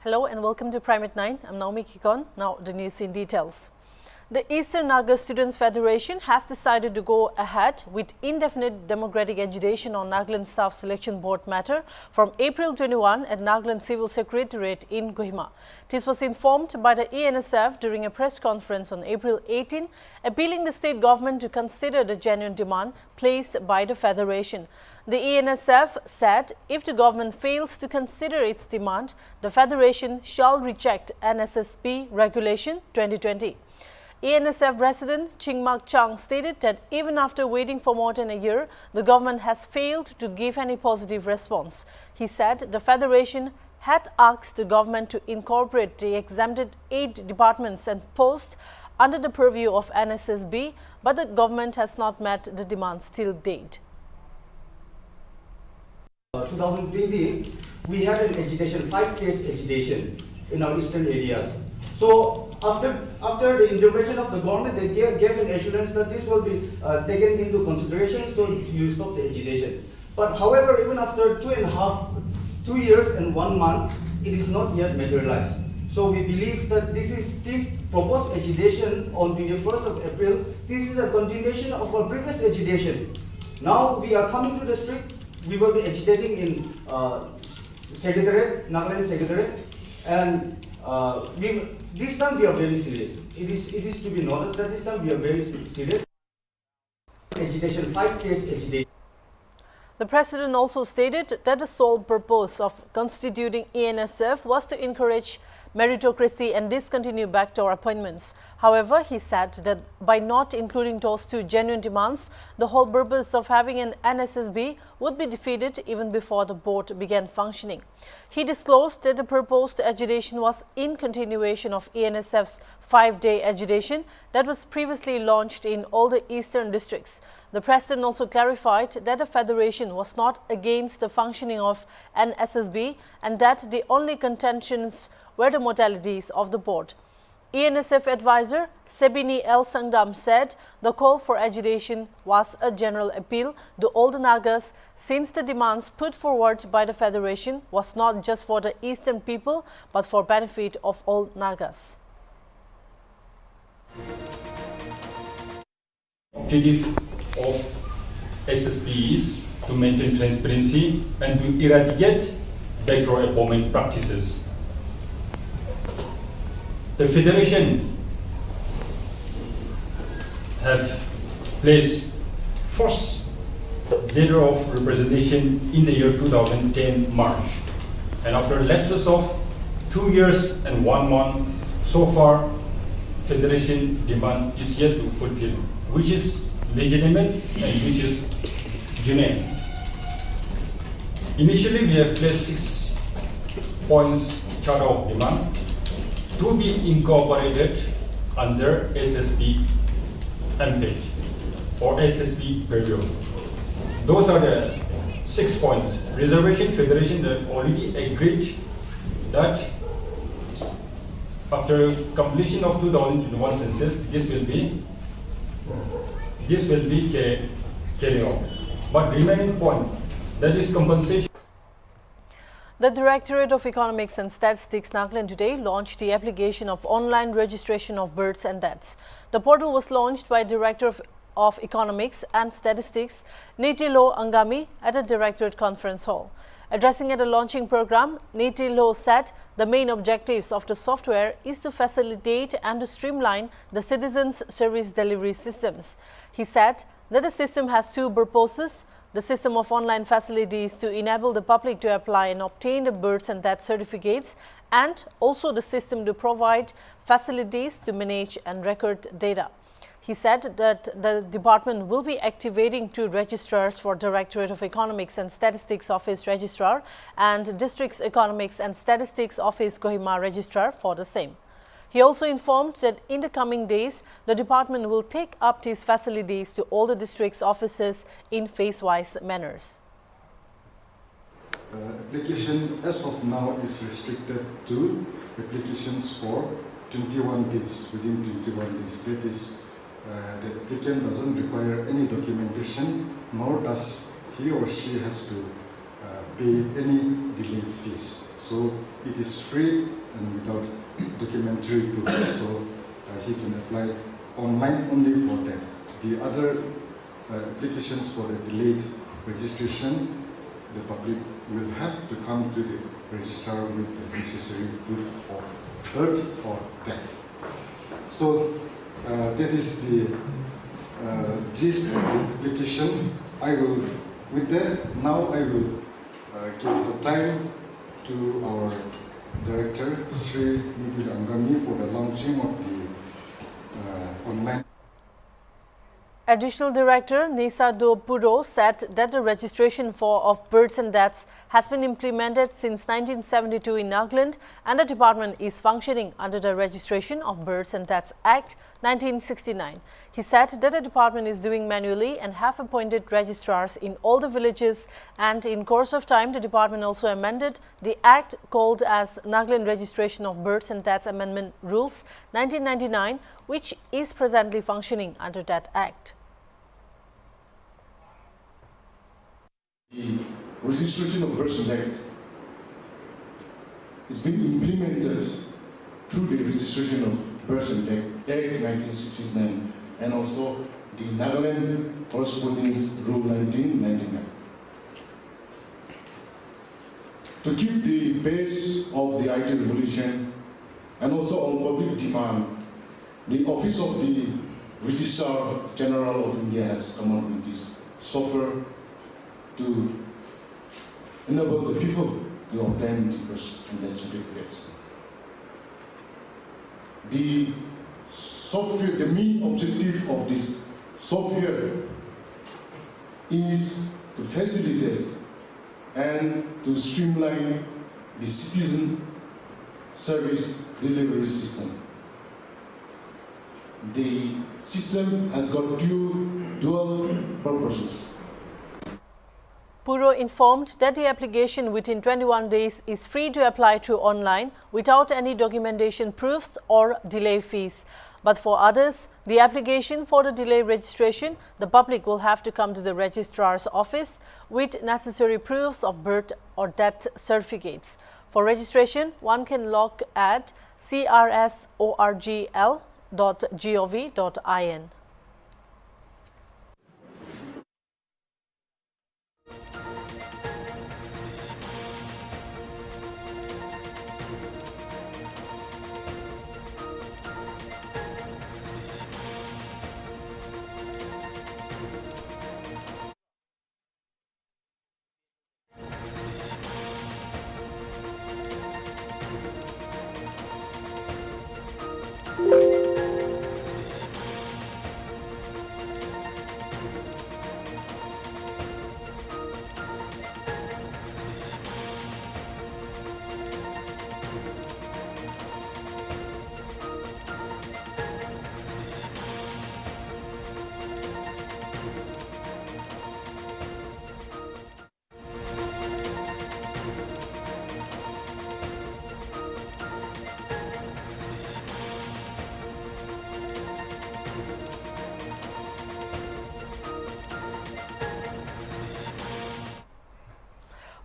Hello and welcome to Prime at 9. I'm Naomi Kikon. Now the news in details. The Eastern Naga Students Federation has decided to go ahead with indefinite democratic agitation on Nagaland Staff Selection Board matter from April 21 at Nagaland Civil Secretariat in Kohima. This was informed by the ENSF during a press conference on April 18, appealing the state government to consider the genuine demand placed by the federation. The ENSF said if the government fails to consider its demand, the federation shall reject NSSP Regulation 2020. ENSF President Chingmak Chang stated that even after waiting for more than a year, the government has failed to give any positive response. He said the federation had asked the government to incorporate the exempted 8 departments and posts under the purview of NSSB, but the government has not met the demands till date. 2020, we had an agitation, 5 days agitation in our eastern areas. So after the intervention of the government, they gave an assurance that this will be taken into consideration, so you stop the agitation. But however, even after 2 years and 1 month, it is not yet materialized. So we believe that this proposed agitation on 21st of April, this is a continuation of our previous agitation. Now we are coming to the street. We will be agitating in Secretariat, Nagaland Secretariat, and this time we are very serious. It is to be noted that this time we are very serious. Agitation, 5 days agitation. The President also stated that the sole purpose of constituting ENSF was to encourage meritocracy and discontinue backdoor appointments. However, he said that by not including those 2 genuine demands, the whole purpose of having an NSSB would be defeated even before the board began functioning. He disclosed that the proposed agitation was in continuation of ENSF's 5-day agitation that was previously launched in all the eastern districts. The President also clarified that the Federation was not against the functioning of an SSB and that the only contentions were the modalities of the board. ENSF advisor Sebini L. Sangdam said the call for agitation was a general appeal to all the Nagas since the demands put forward by the Federation was not just for the eastern people but for benefit of all Nagas. Objective of SSP is to maintain transparency and to eradicate backdoor appointment practices. The Federation have placed first letter of representation in the year 2010 March, and after lapses of 2 years and 1 month, so far Federation demand is yet to fulfill, which is legitimate and which is genuine. Initially, we have placed 6 points charter of demand to be incorporated under SSP template or SSP review. Those are the 6 points. Reservation Federation have already agreed that after completion of 2021 census, this will be carried out. But remaining point, that is compensation. The Directorate of Economics and Statistics Nagaland today launched the application of online registration of births and deaths. The portal was launched by Director of Economics and Statistics Niti Lo Angami at a Directorate Conference Hall. Addressing at a launching program, Niti Lo said the main objectives of the software is to facilitate and to streamline the citizens' service delivery systems. He said that the system has 2 purposes. The system of online facilities to enable the public to apply and obtain the births and death certificates, and also the system to provide facilities to manage and record data. He said that the department will be activating 2 registrars for Directorate of Economics and Statistics Office Registrar and District's Economics and Statistics Office Kohima Registrar for the same. He also informed that in the coming days, the department will take up these facilities to all the district's offices in phase-wise manners. Application as of now is restricted to applications for 21 days, within 21 days. That is, the applicant doesn't require any documentation, nor does he or she has to pay any delay fees. So it is free and without documentary proof. So he can apply online only for that. The other applications for the delayed registration, the public will have to come to the registrar with the necessary proof of birth or death. So that is the gist of the application. With that, now I will give the time to our director, Sri Nidhi Anggami, for the launching of the online. Additional Director Nisa Puro said that the registration of births and deaths has been implemented since 1972 in Nagaland, and the department is functioning under the Registration of Births and Deaths Act 1969. He said that the department is doing manually and have appointed registrars in all the villages, and in course of time the department also amended the act called as Nagaland Registration of Births and Deaths Amendment Rules 1999, which is presently functioning under that act. The registration of births and deaths is being implemented through the registration of births and deaths Act 1969 and also the Nagaland Correspondence Rule 1999. To keep the pace of the IT revolution and also on public demand, the Office of the Registrar General of India has come up with this software to enable the people to obtain the birth and death certificates. The software, the main objective of this software is to facilitate and to streamline the citizen service delivery system. The system has got dual purposes. Puro informed that the application within 21 days is free to apply through online without any documentation proofs or delay fees. But for others, the application for the delay registration, the public will have to come to the registrar's office with necessary proofs of birth or death certificates. For registration, one can log at crsorgl.gov.in.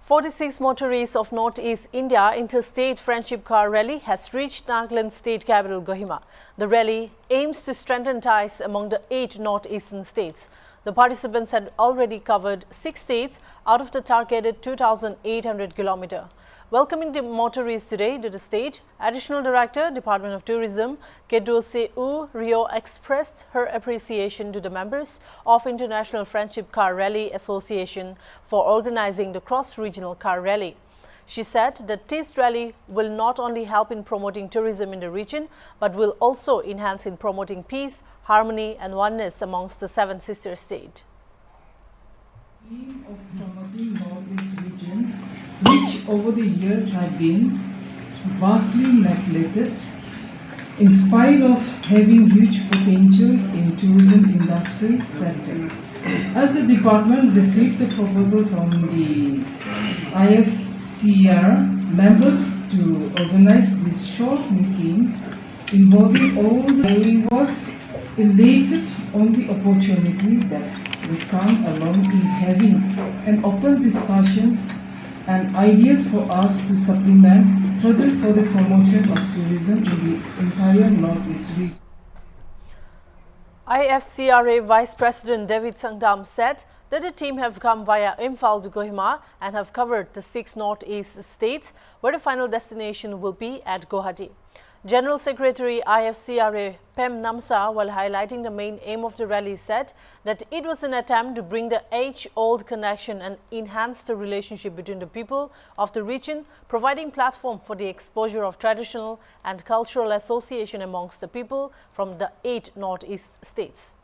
"46 motorists of Northeast India Interstate Friendship Car Rally has reached Nagaland state capital Kohima. The rally aims to strengthen ties among the 8 northeastern states. The participants had already covered 6 states out of the targeted 2,800 km. Welcoming the motorists today to the state, Additional Director, Department of Tourism, Kedose U Rio expressed her appreciation to the members of International Friendship Car Rally Association for organizing the cross-regional car rally. She said that this rally will not only help in promoting tourism in the region, but will also enhance in promoting peace, harmony and oneness amongst the 7 sister states. Aim of promoting Northeast region, which over the years have been vastly neglected, in spite of having huge potentials in tourism industry sector. As the department received the proposal from the IFCR members to organize this short meeting involving all the was elated on the opportunity that would come along in having an open discussions and ideas for us to supplement further for the promotion of tourism in the entire Northeast region. IFCRA Vice President David Sangdam said that the team have come via Imphal to Kohima and have covered the 6 northeast states, where the final destination will be at Guwahati. General Secretary IFCRA Pem Namsa, while highlighting the main aim of the rally, said that it was an attempt to bring the age-old connection and enhance the relationship between the people of the region, providing platform for the exposure of traditional and cultural association amongst the people from the 8 northeast states.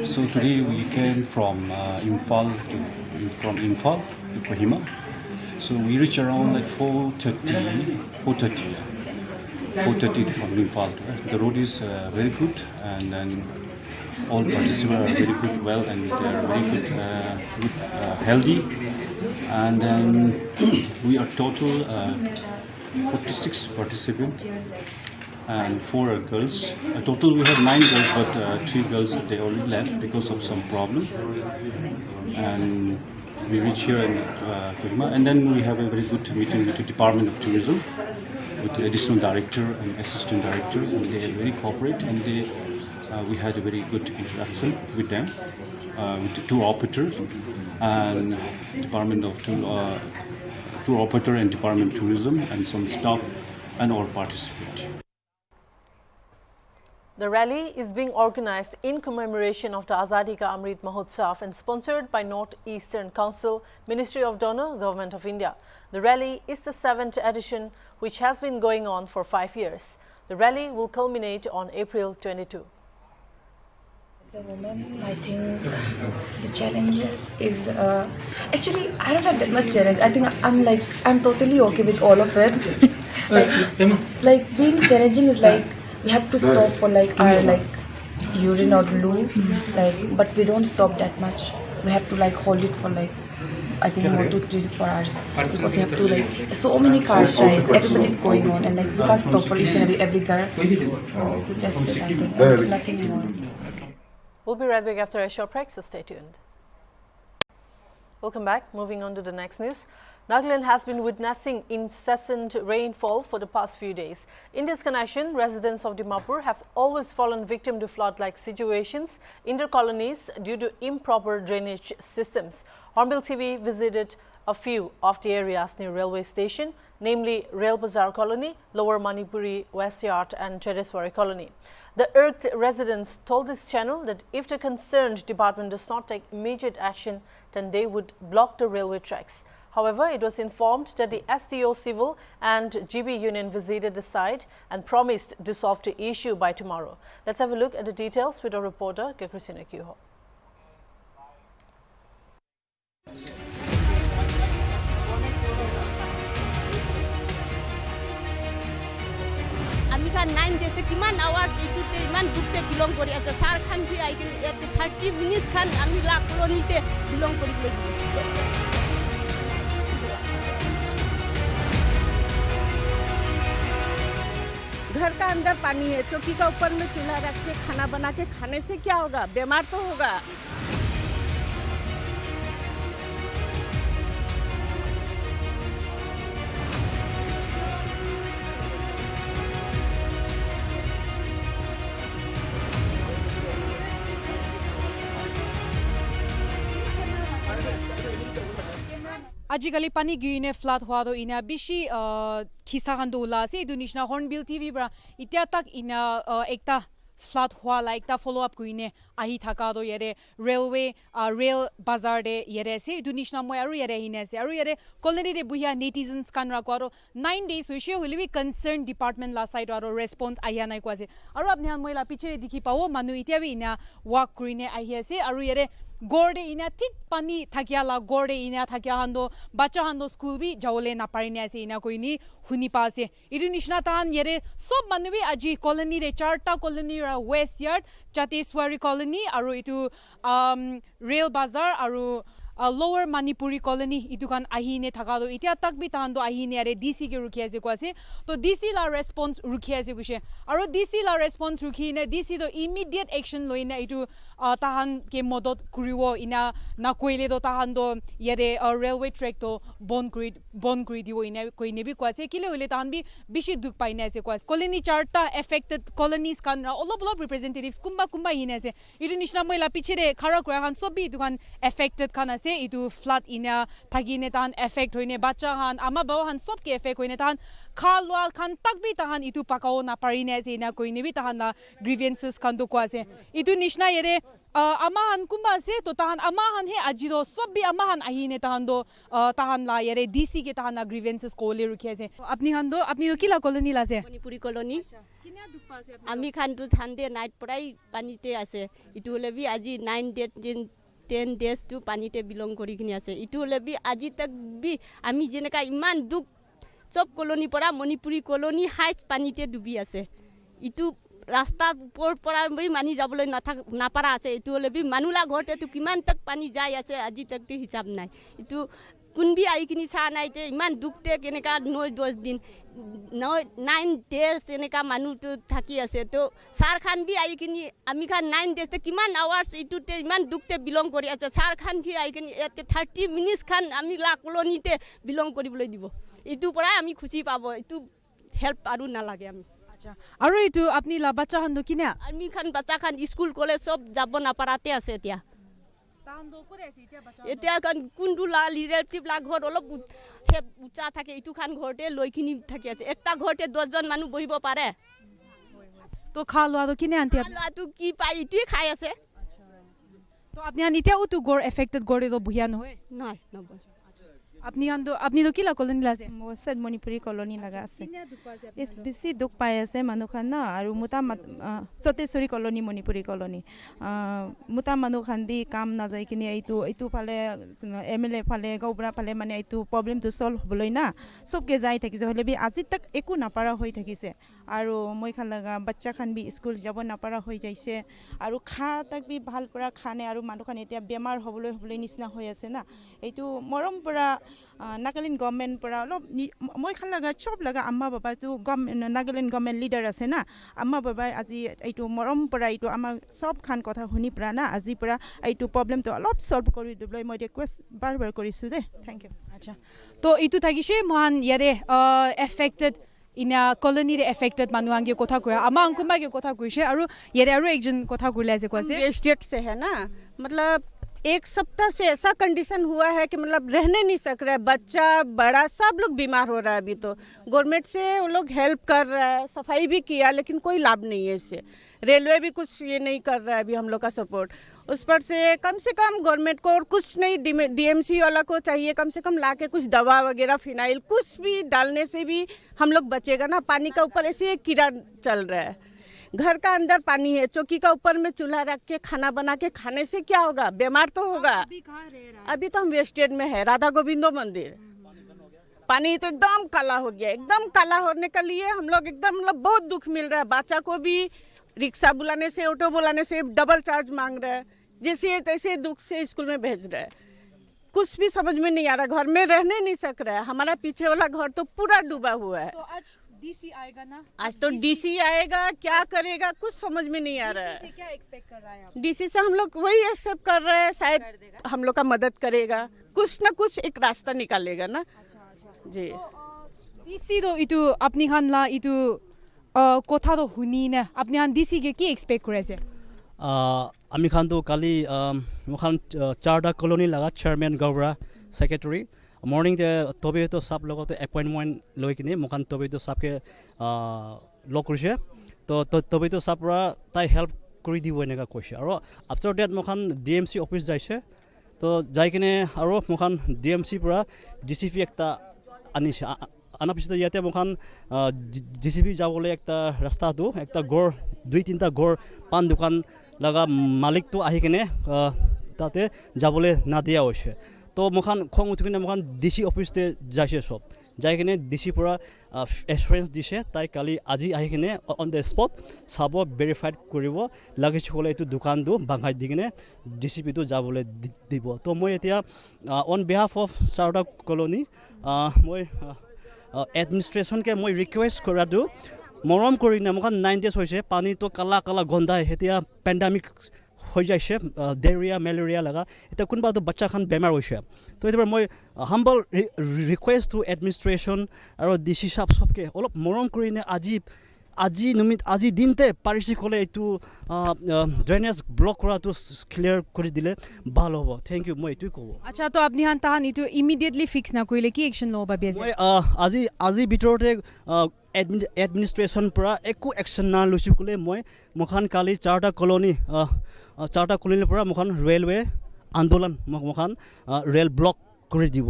So today we came from Imphal to Kohima. So we reach around like 4:30 from Dimapur. The road is very good, and then all participants are very good, well, and they are very good, healthy. And then we are total 46 participants, and 4 are girls. Total we have 9 girls, but 3 girls they already left because of some problem. And we reach here in Kohima, and then we have a very good meeting with the Department of Tourism, with the additional director and assistant director, and they are very corporate, and we had a very good interaction with them, with the tour operator and Department of Tour Operator and Department of Tourism, and some staff and all participants. The rally is being organized in commemoration of the Azadi Ka Amrit Mahotsav and sponsored by North Eastern Council, Ministry of Donor, Government of India. The rally is the 7th edition, which has been going on for 5 years. The rally will culminate on April 22. As a woman, I think the challenges is actually I don't have that much challenge. I think I'm totally okay with all of it. like being challenging is like we have to stop for our urine or loo, but we don't stop that much. We have to hold it for I think more to 3 to 4 hours, because we have to so many cars, right? Everybody's going on, and we can't stop for each and every car. So that's it. I think nothing more. We'll be right back after a short break, so stay tuned. Welcome back. Moving on to the next news. Nagaland has been witnessing incessant rainfall for the past few days. In this connection, residents of Dimapur have always fallen victim to flood-like situations in their colonies due to improper drainage systems. HornbillTV visited a few of the areas near railway station, namely Rail Bazaar Colony, Lower Manipuri West Yard and Chedeswari Colony. The irked residents told this channel that if the concerned department does not take immediate action, then they would block the railway tracks. However, it was informed that the STO Civil and GB Union visited the site and promised to solve the issue by tomorrow. Let's have a look at the details with our reporter, Christina Kuho. আমি কা 9 days কিমান hours ইটুতে ইমান দুখতে belong কৰি আছে সার খান কি I can 30 minutes খান আমি লা কলোনিতে বিলং কৰি घर का अंदर पानी है, चौकी का ऊपर में चूल्हा रख के खाना बना के खाने से क्या होगा? बीमार तो होगा। Ajikali pani guine flat hua do ina bishi khisa khan do la se Indonesia HornbillTV bra itia tak ina ekta flat hua like ta follow up guine ahi thaka do yere railway rail bazaar de yere se Indonesia moi aru yere hine se aru yere colony de buya netizens kan ra ko 9 days we will be concerned department la side aro response aya nai ko ase aru apne han moi la piche dikhi pawo manu itia bi ina walk guine ahi ase aru yere gorde ina thik pani thakia la gorde ina thakia hando bacha hando school bi jawle na parine ase ina koini huni pa ase Indonesia tan yere sob manu bi aji colony de charta colony ra west yard Chedeswari colony aru itu rail bazaar aru lower Manipuri colony itu kan ahine thaka do itia tak bi tan do ahine are DC ke rukhi ase ko ase to DC la response rukhi ase kushe aru DC la response rukhi ne DC do immediate action loina itu tahan ke modot kuriwo ina na koile do tahan do yade railway track to bon grid diwo ina koine bi kwase kile hole tahan bi bishi duk paine ase kwa colony charta affected colonies kan olop representatives kumba ine ase idu nishna moila piche de khara kura han sobi du kan affected kan ase idu flood ina thagine tahan affect hoine bacha han ama bawa han sob ke affect hoine tahan khalwal khan takbi tahan itu pakao na parine ase ina koine bi tahan na grievances kan do kwase idu nishna yede ama han kumba ase to tahan ama han he ajido sobi ama han ahine tahan do tahan la yede DC ke tahan na grievances ko le rukhe ase apni han do kila colony la ase Manipuri colony kinya dukpa ase আমি খানটো ঠাণ্ডে night পৰাই পানীতে আছে ইটো হ'লে B আজি 9 date 10 days to পানীতে belong কৰি কিনি আছে ইটো হ'লে বি আজি তক বি আমি যেনেকা ইমান দুখ চব কলনী পৰা মণিপুৰী কলনী হাইছ পানীতে ডুবি আছে ইটো ৰাস্তা ওপৰ পৰা মানি যাবলৈ নাপাৰা আছে ইটো হ'লে বি মানুলা ঘৰতেতো কিমান তক পানী যাই আছে আজি তকতে হিচাপ নাই ইটো কোনবি আই কিনি চা নাই যে ইমান দুখতে কেনেকা 9-10 দিন 9 ডেজ এনেকা মানুহটো থাকি আছে তো সাৰ খান বি আই কিনি আমি খান 9 ডেজ তে কিমান আৱাৰ্ছ ইটোতে ইমান দুখতে বিলং কৰি আছে সাৰ খান কি আই কিনি এতে 30 মিনিটছ খান আমি লা কলনীতে বিলং কৰিবলৈ দিব ইটো পৰা আমি খুশি পাব ইটো হেল্প আৰু নালাগে আমি আচ্ছা আৰু ইটো আপনি লা বাচ্চা হান কিনা আমি খান বাচ্চা খান স্কুল কলেজ সব যাব নাপাৰাতে আছে এতিয়া এতিয়া কাৰণ কোনটো ৰিলেটিভ লা ঘৰ অলপ উঁচা থাকে ইটো খান ঘৰতে লৈ কিনি থাকি আছে একটা ঘৰতে 10 জন মানুহ বহিব পাৰে তো খালোৱাটো কিনে আনতে খালোৱাটো কি পাই ইটোই খাই আছে তো আপনি আনিতে উটো গৰ এফেক্টেড গৰে তো বুহিয়া নহয় নাই নবস আপনি তো কিলা কলনী লাছে মোস্তাদ মণিপুৰী কলনী লাগা আছে বেছি দুখ পাই আছে মানুহখান না আৰু মোটা সতেশ্বৰী কলনী মণিপুৰী কলনী মোটা মানুহখান বি কাম নাযায় কিনি এইটো ফালে MLA ফালে গৌবৰা ফালে মানে এইটো প্ৰব্লেমটো সলভ হ'বলৈ না সবকে যাই থাকিছে হ'লে বি আজি তক একো নাপাৰা হৈ থাকিছে আৰু মই খান লগা বাচ্চা খান বি স্কুল যাব নাপাৰা হৈ যাইছে আৰু খা তাক বি ভাল পৰা খানে আৰু মানুহখান এতিয়া বেমাৰ হ'বলৈ নিচিনা হৈ আছে না এইটো মৰম পৰা নাগালেণ্ড গভৰ্ণমেণ্ট পৰা অলপ মই খান লগা চব লগা আম্মা বাবাটো নাগালেণ্ড গভৰ্ণমেণ্ট লিডাৰ আছে না আম্মা বাবাই আজি এইটো মৰম পৰা এইটো আমাৰ চব খান কথা শুনি পৰা না আজি পৰা এইটো প্ৰব্লেমটো অলপ সলভ কৰি দিবলৈ মই ৰিকুৱেষ্ট বাৰ কৰিছোঁ যে থেংক ইউ আচ্ছা তো এইটো থাকিছে মহান ইয়াৰে এফেক্টেড ইনা কলনীৰ এফেক্টেড মানুহকে কথা কয় আমাৰ অংকুমাকে কথা কৈছে আৰু ইয়াৰে আৰু একজন কথা কইলে আছে কৈছে स्टेट से है ना मतलब एक सप्ताह से ऐसा कंडीशन हुआ है कि मतलब रहने नहीं सक रहा है बच्चा बड़ा सब लोग बीमार हो रहा है अभी तो गवर्नमेंट से वो लोग हेल्प कर रहा है सफाई भी किया लेकिन कोई लाभ नहीं है इससे रेलवे भी कुछ ये नहीं कर रहा है अभी हम लोग का सपोर्ट उस पर से कम गवर्नमेंट को और कुछ नहीं DMC वाला को चाहिए कम से कम लाके कुछ दवा वगैरह फिनाइल कुछ भी डालने से भी हम लोग बचेगा ना पानी का ऊपर ऐसे कीड़ा चल रहा है घर का अंदर पानी है चौकी का ऊपर में चूल्हा रख के खाना बना के खाने से क्या होगा बीमार तो होगा अभी तो हम वेस्टेड में है राधा गोविंदो मंदिर पानी तो एकदम काला हो गया एकदम काला होने के लिए हम लोग एकदम मतलब बहुत दुख मिल रहा है बच्चा को भी रिक्शा बुलाने से ऑटो बुलाने से डबल चार्ज मांग रहा है जैसे तैसे दुख से स्कूल में भेज रहा है कुछ भी समझ में नहीं आ रहा घर में रहने नहीं सक रहा है हमारा पीछे वाला घर तो पूरा डूबा हुआ है तो आज DC आएगा ना आज तो DC आएगा क्या करेगा कुछ समझ में नहीं आ रहा है से क्या एक्सपेक्ट कर रहा है आप DC से हम लोग वही एक्सेप्ट कर रहे हैं शायद हम लोग का मदद करेगा कुछ ना कुछ एक रास्ता निकालेगा ना जी DC তো ইটো আপনি খান লা ইটো কথা তো শুনি না আপনি খান DC কে কি এক্সপেক্ট করেছে আমি খান তো কালি মুখান চারটা কলোনি লাগা চেয়ারম্যান গৌবরা সেক্রেটারি মর্নিং তে তবে তো সব লগতে এপয়েন্টমেন্ট লৈ কিনে মুখান তবে তো সবকে লগ কৰিছে তো তবে তো সবরা তাই হেল্প কৰি দিব এনেকা কৈছে আৰু আফটার দ্যাট মুখান DMC অফিস যাইছে তো যাই কিনে আৰু মুখান DMC পৰা DCP একটা আনিছে আনাৰ পিছত ইয়াতে মুখান DCP যাবলৈ একটা ৰাস্তাটো একটা গড় 2-3টা গড় পান দোকান লগা মালিকটো আহি কিনে তাতে যাবলৈ নাদিয়া হৈছে তো মুখান খং উঠি কিনে মুখান DC অফিসতে যাইছে সব যাই কিনে DC পৰা এছুৰেঞ্চ দিছে তাই কালি আজি আহি কিনে অন দ্য স্পট চাব ভেৰিফাইড কৰিব লাগিছে হ'লে এইটো দোকানটো বাঙাই দি কিনে DCPটো যাবলৈ দিব তো মই এতিয়া অন বিহাফ অফ চাৰটা কলনী মই এডমিনিষ্ট্ৰেশ্যনকে মই ৰিকুৱেষ্ট কৰাটো মৰম কৰি না মুখান 9 ডেজ হৈছে পানীটো কালা কালা গন্ধাই এতিয়া পেণ্ডামিক হৈ যাইছে ডায়েৰিয়া মেলেৰিয়া লগা এতিয়া কোনোবাটো বাচ্চা খান বেমাৰ হৈছে তো এতিয়া মই হাম্বল ৰিকুৱেষ্ট টু এডমিনিষ্ট্ৰেশ্যন আৰু ডিচি সাহেব সবকে অলপ মৰম কৰিনে আজি দিনতে পাৰিছে ক'লে এইটো ড্ৰেইনেজ ব্লক কৰাটো ক্লিয়াৰ কৰি দিলে ভাল হ'ব থেংক ইউ মই এইটোৱে ক'ব আচ্ছা তো আপনি হান তাহান এইটো ইমিডিয়েটলি ফিক্স নকৰিলে কি একশ্যন ল'ব ভাবি আছে মই আজি ভিতৰতে এডমিনিষ্ট্ৰেশ্যন পৰা একো একশ্যন না লৈছোঁ ক'লে মই মোখান কালি চাৰিটা কলনীৰ পৰা মোখান ৰেলৱে আন্দোলন মোখান ৰেল ব্লক কৰি দিব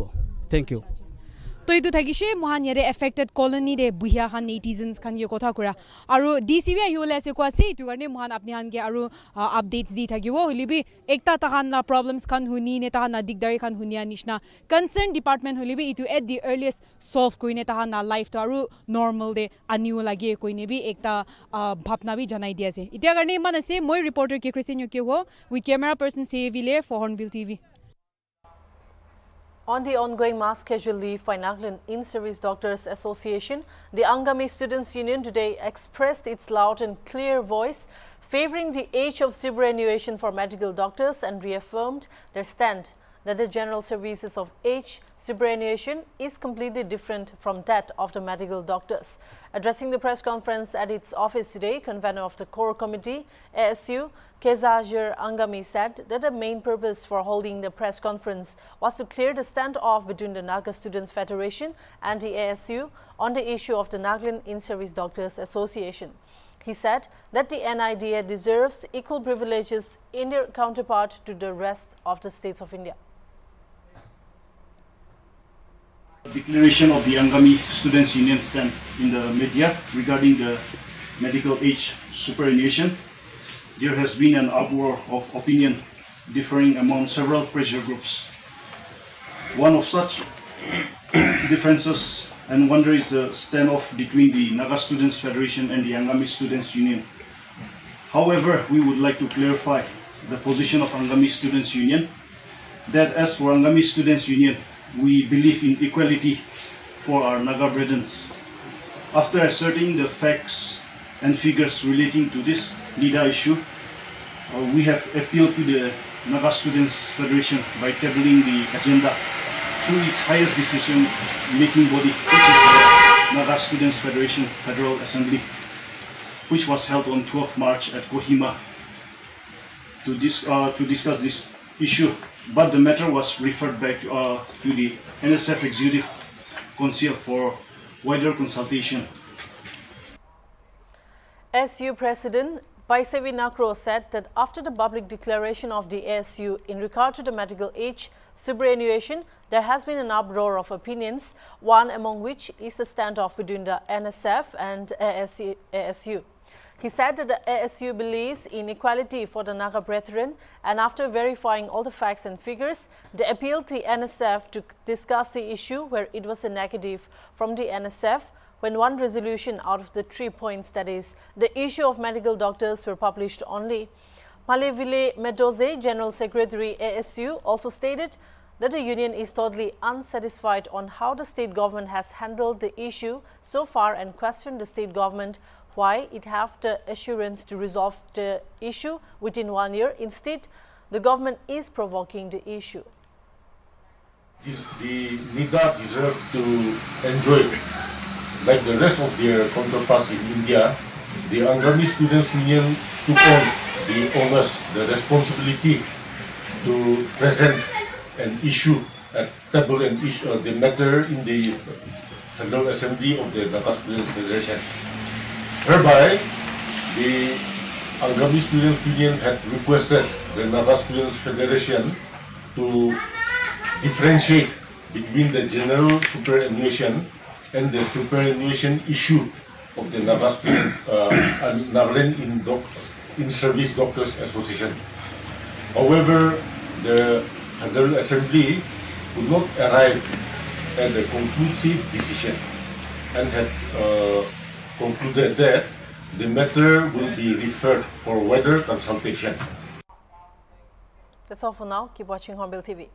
থেংক ইউ তো এইটো থাকিছে মহান ইয়াৰে এফেক্টেড কলনীৰে বুঢ়িয়া খান নেটিজেন্স খান ইয়ে কথা কৰা আৰু ডিচিবি আহিবলৈ আছে কোৱাছে এইটো কাৰণে মহান আপুনি খানকে আৰু আপডেটছ দি থাকিব হ'লেবি একটা তাহান না প্ৰব্লেমছ খান শুনি নে তাহান না দিগদাৰী খান শুনিয়া নিচিনা কনচাৰ্ণ ডিপাৰ্টমেণ্ট হ'লেবি এইটো এট দি আৰ্লিয়েষ্ট ছল্ভ কৰি নে তাহান না লাইফটো আৰু নৰ্মেল দে আনিব লাগে কৈ নেবি একটা ভাৱনা বি জনাই দি আছে এতিয়া কাৰণে ইমান আছে মই reporter K Christine UK with camera person CAV for Hornbill TV. On the ongoing mass casual leave by Nagaland In-Service Doctors Association, the Angami Students Union today expressed its loud and clear voice favouring the age of superannuation for medical doctors and reaffirmed their stand that the general services of age superannuation is completely different from that of the medical doctors. Addressing the press conference at its office today, convener of the core committee, ASU, Kezajir Angami said that the main purpose for holding the press conference was to clear the standoff between the Naga Students Federation and the ASU on the issue of the Nagaland In-Service Doctors Association. He said that the NIDA deserves equal privileges in their counterpart to the rest of the states of India. Declaration of the Angami Students Union stand in the media regarding the medical age superannuation. There has been an uproar of opinion differing among several pressure groups. One of such differences and wonder is the standoff between the Naga Students Federation and the Angami Students Union. However, we would like to clarify the position of Angami Students Union that as for Angami Students Union, we believe in equality for our Naga brethren. After asserting the facts and figures relating to this NIDA issue, we have appealed to the Naga Students Federation by tabling the agenda through its highest decision-making body, which is the Naga Students Federation Federal Assembly, which was held on 12th March at Kohima to discuss this issue. But the matter was referred back to the ENSF Executive Council for wider consultation. ASU President Paisavi Nakro said that after the public declaration of the ASU in regard to the medical age superannuation, there has been an uproar of opinions, one among which is the standoff between the NSF and ASU. He said that the ASU believes in equality for the Naga brethren, and after verifying all the facts and figures, they appealed to the NSF to discuss the issue where it was a negative from the NSF when one resolution out of the 3 points, that is, the issue of medical doctors, were published only. Malevile Medoze, General Secretary ASU, also stated that the union is totally unsatisfied on how the state government has handled the issue so far and questioned the state government why it have the assurance to resolve the issue within 1 year. Instead, the government is provoking the issue. The NIDA deserve to enjoy, like the rest of their counterparts in India. The Angami Students Union took on the onus, the responsibility to present an issue at table and the matter in the Federal Assembly of the Naga Students Federation. Whereby the Angami Students Union had requested the Naga Students Federation to differentiate between the general superannuation and the superannuation issue of the Naga Students Nagaland In-Service Doctors Association. However, the Federal Assembly could not arrive at a conclusive decision and had concluded that the matter will be referred for wider consultation. That's all for now. Keep watching Hornbill TV.